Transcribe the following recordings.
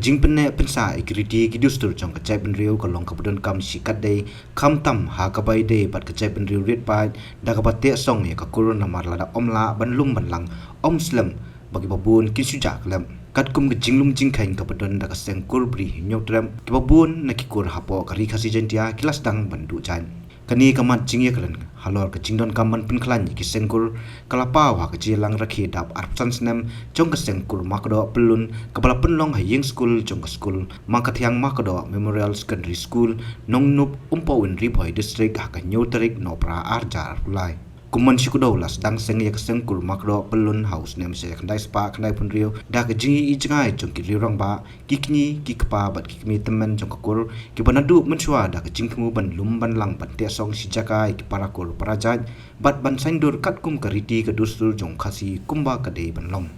jing penne pensa ikriti kidustur jong kacai penriu kalong kabudon kam sikat dei kam tam ha kabai dei bat kacai penriu rit pai da kabate song ya kakur namar lada omla banlum banlang om slam bagi babun kisuja klam kat kum ke jinglum jingkain kabudon da kaseng kurbri nyotram babun nakikur hapo kari khasi jentia kilas dang bandu jan kani kamat jingye klan halor ke jingdon kaman penklan ki sengkur kalapa wa ke jilang rakhi dap arpsan snem jong ke sengkur makdo pelun kepala penlong haying school jong ke school makathiang makdo memorial secondary school nongnup umpawin riboy district ha ka nyotarik nopra arjar kulai kuman sikudolas dang seng yak sengkur makdo pelun house nem se kandai spa kandai punrio da ke jingi i jangai jong ki rirang ba kikni ki kapa bat kikmi temen jong kakur ki banadu menchua da ke jingmu ban lum ban lang ban te song si jakai ki parakur parajat bat ban sandur kat kum kariti ke dustur jong khasi kumba kadei ban long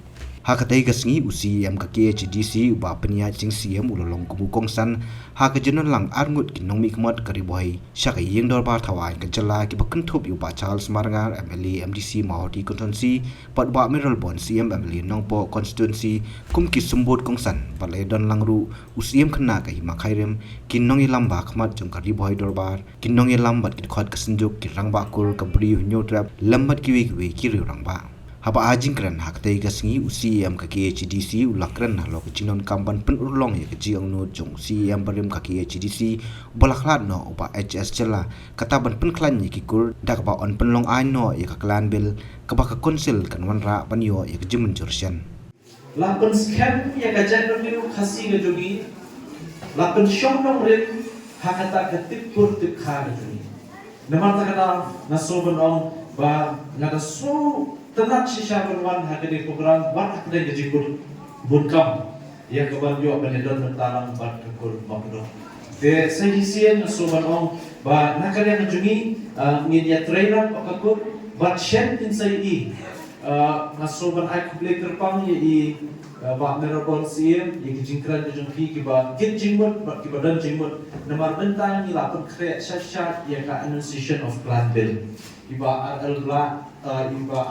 ha katai gasngi usi am ka KHDC uba penia jing CM ulolong kubu kongsan ha ka jenon lang arngut ki nongmi kmat kariboi shaka yeng dor bar thawai ka jala ki bakun thup uba Charles Marngar MLA MDC Mahoti constituency pat ba Mineral Bond CM MLA Nongpo constituency kum ki sumbot kongsan balai don langru usiam khna ka hima khairem ki nongi lamba khmat jong kariboi dor bar ki nongi lambat ki khot ka sinjuk ki rangba kur ka bri nyotrap lambat ki wi ki rangba haba ajing kran haktai gasngi usi am ka KHDC ulakran na lo jinon kamban pen urlong ya ji ang no jong si am barim ka KHDC balaklat no upa HS chela kata ban pen klan ni kikur dak ba on penlong ai no ya ka klan bil ka ba ka konsil kan wanra panyo ya jimun jursyan lapan scam ya ka jan no khasi ga jogi lapan shong nong rin hakata ka tipur tip kha ga jogi namar ta kada na soban ong ba ngada so tenak sisa berwan hakade program wat hakade gajikur bunkam yang keban yo benedon mentalang bat kekur makdo de sehisian soban ong ba nakale ngajungi media trainer pakakur bat shen insai I nasoban ai public terpang i ba merobon siem i jingkran de jungki ki ba kit jingmut ba ki badan jingmut namar bentang ni lapun kre syashat ya ka annunciation of plan bill iba iba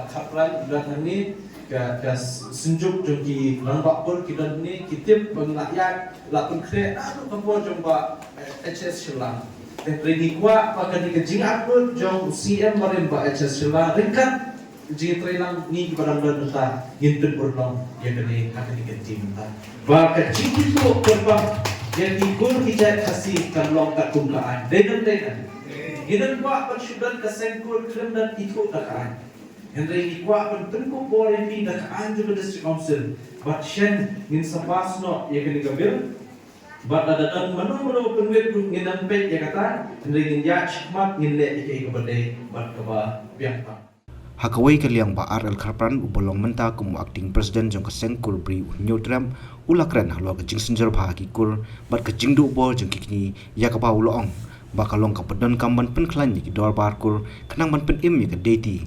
khapran dan ni ka senjuk jogi lambak pun kita ni kitip penglakyan lapun kre adu kapo jomba HS Shelang dan training kwa pakai di kejingat pun jom CM marin ba HS Shelang ringkat jing training ni barang dan ta ngintun urlong ya kene hakani kejing ta ba kejing itu berbang yang digur hijat kasih kalong kakumkaan denan Gidan kwa pensyudan kesengkur krem dan ikut dakaan. Henry kwa pentengku boleh di dakaan juga district council. But shen ngin sapasno ya kini kabil. But ada dan menu penwet ngin pet ya kata. Henry ngin ya cikmat ngin le ikai kebadai. But keba biang tak. Hakawai kaliang ba RL Kharpran ubolong menta kumu acting president jong kesengkur bri nyotram ulakran halo ke jing senjer ba kikur bat ke jing du bol jong kikni ya ka ba ulong bakalong kapedon kamban penklan ni dor barkur kenang ban pen im ya ke deti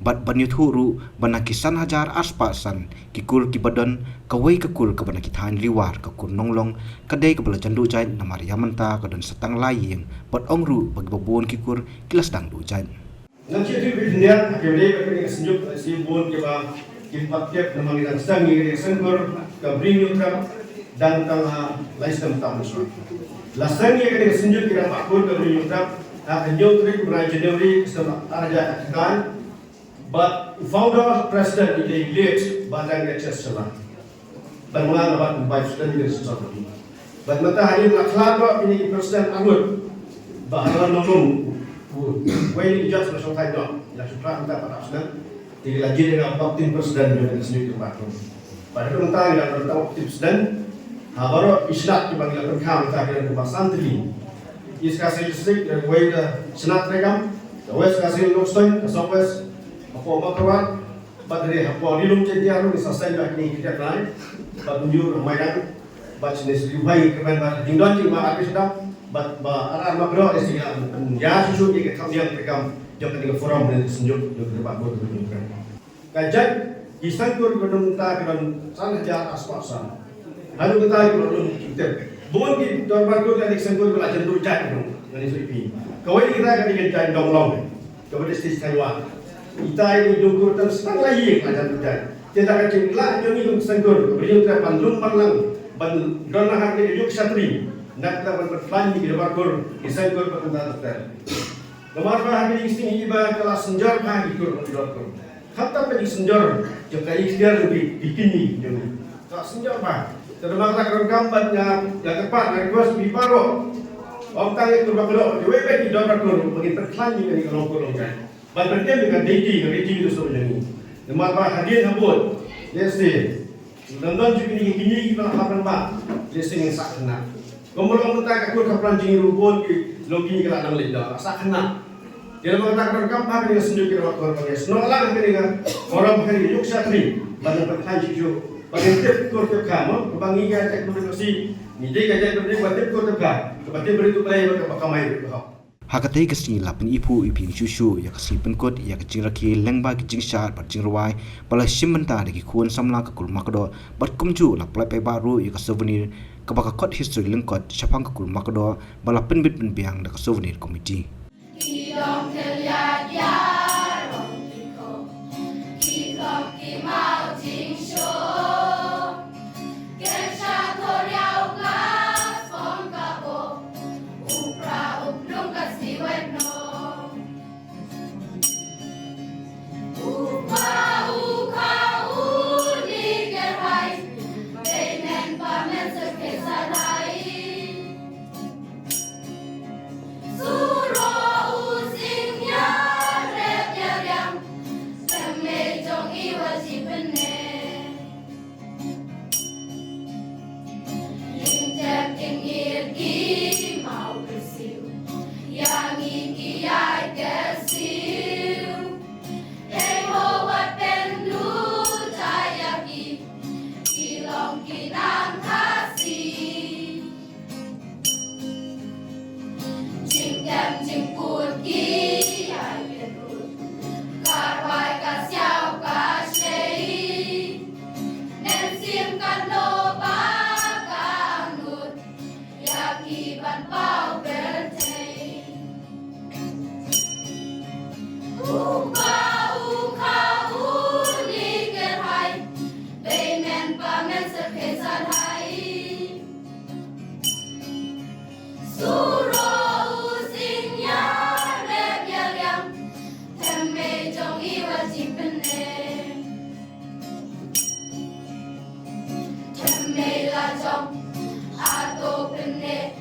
bat banyut huru banakisan hajar aspasan kikur kibadon kawai kekur ke banakithan liwar kekur nonglong kadai ke bala jandu jai namar yamanta kadon setang laying bat ongru bagi babon kikur kilas dang du jai nanti itu bidnian akhirnya bagi senjuk si bon ke ba kimpak tiap namang dan sedang ni sengkur ke brinyotra dan tang laisam tamusur Lasanya kena senjuk kira makbul ke Yudab akan nyotrik berai Januari setelah aja kan but founder president ini late badan HS Shelang dan mengalami baik sudah tidak sesuatu but mata hari lakhlak ini presiden angut bahawa nolong way just macam tadi ya sudah kita pada sudah tinggal lagi dengan waktu presiden juga senjuk makbul pada tentang yang tentang waktu presiden baru islat dibagi lakukan kami tadi dengan santri. Iskasi distrik dari Weda senat regam, West kasih Longstoin, Southwest, apa makrawat, badri apa dilum jadi aru di selesai dah ini kita lain, badunjur Ramadan, bad jenis ribai kemen bad dingdon di mak habis dah, bad arah makro istilah ya susu di kami regam jangan dengan forum dan senjuk di tempat buat tunjukkan. Kajian kisah tur gedung ta gedung sana jalan aspasan. Lalu kita ikut kita. Bukan di dorbar tu kan eksempel kalau jendu jat tu, dari sini. Kau ini kita kan ikan dong long, kau boleh stis Taiwan. Kita ini dulu terus setang lagi macam tu jat. Kita kan cenglah jogi eksempel, beri kita pandung parlang, ban dona hakni yuk satri nakta ban berflanji di barkur isan kor patanda ter nomor ba hakni isting iba kelas senjor ka di kur barkur hatta pe senjor jika ikhtiar lebih dikini joni tak senjor ba terima kasih gambar yang tepat dari bos di paro Orang itu berkata, "Jauh lebih tidak berkata, bagi terklanyi dari kalau kurang kan." Bahkan dengan dating itu sebenarnya. Nama hadiah habut, lesi. Dan juga ini kita lakukan bah, lesi yang sakna. Kemudian kita kakut kapan jingir rubun di logi kita ada melihat sakna. Dia mengatakan kapan dengan sendiri kita lakukan penges. Nolak dengan orang hari yuk satri, banyak terklanyi juga. Bagi tiap kurang kamu, kebangian teknologi. Ni dia kerja berdiri buat tiap kurang kepada beritu play makamai itu. Hakatai kasi lapin ipu iping shushu ya kasi penkot ya kecing raki lengba kecing syat bat jing rawai bala shimenta de ki kuan samla ka kul makdo bat kumju la play pe baru ya ka souvenir ka baka kot history lengkot chapang ka kul makdo bala penbit penbiang da ka souvenir committee Kidong keliat ya rong kiko Kikok ki mau jing show Kesha toriao glas pon kabo Upra uplung kasi weno Upa uka uli gerhai Beinen pamen sekesadai Suro usingnya rep yang Semejong iwa sipene Injek ingir ki mau bersiu Yang iki ai kesiu Eho wat penlu cayaki Kilong kinang kasih Jingkem jingput ki ai berut Karwai kasyau kasyei Nen sim kan loba kangut Yaki ban pau bertei Upa uka uli gerhai Beinen pamen sekesan hai Suro usingnya rep yang Temme jong iwa cipene Temme la jong Ato pene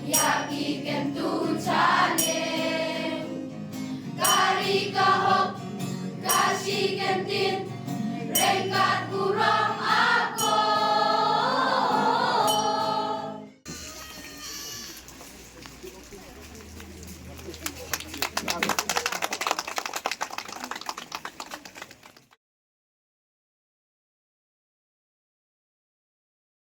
Yaki kentu chane Kari kahok Kashi kentin Rengkat kurang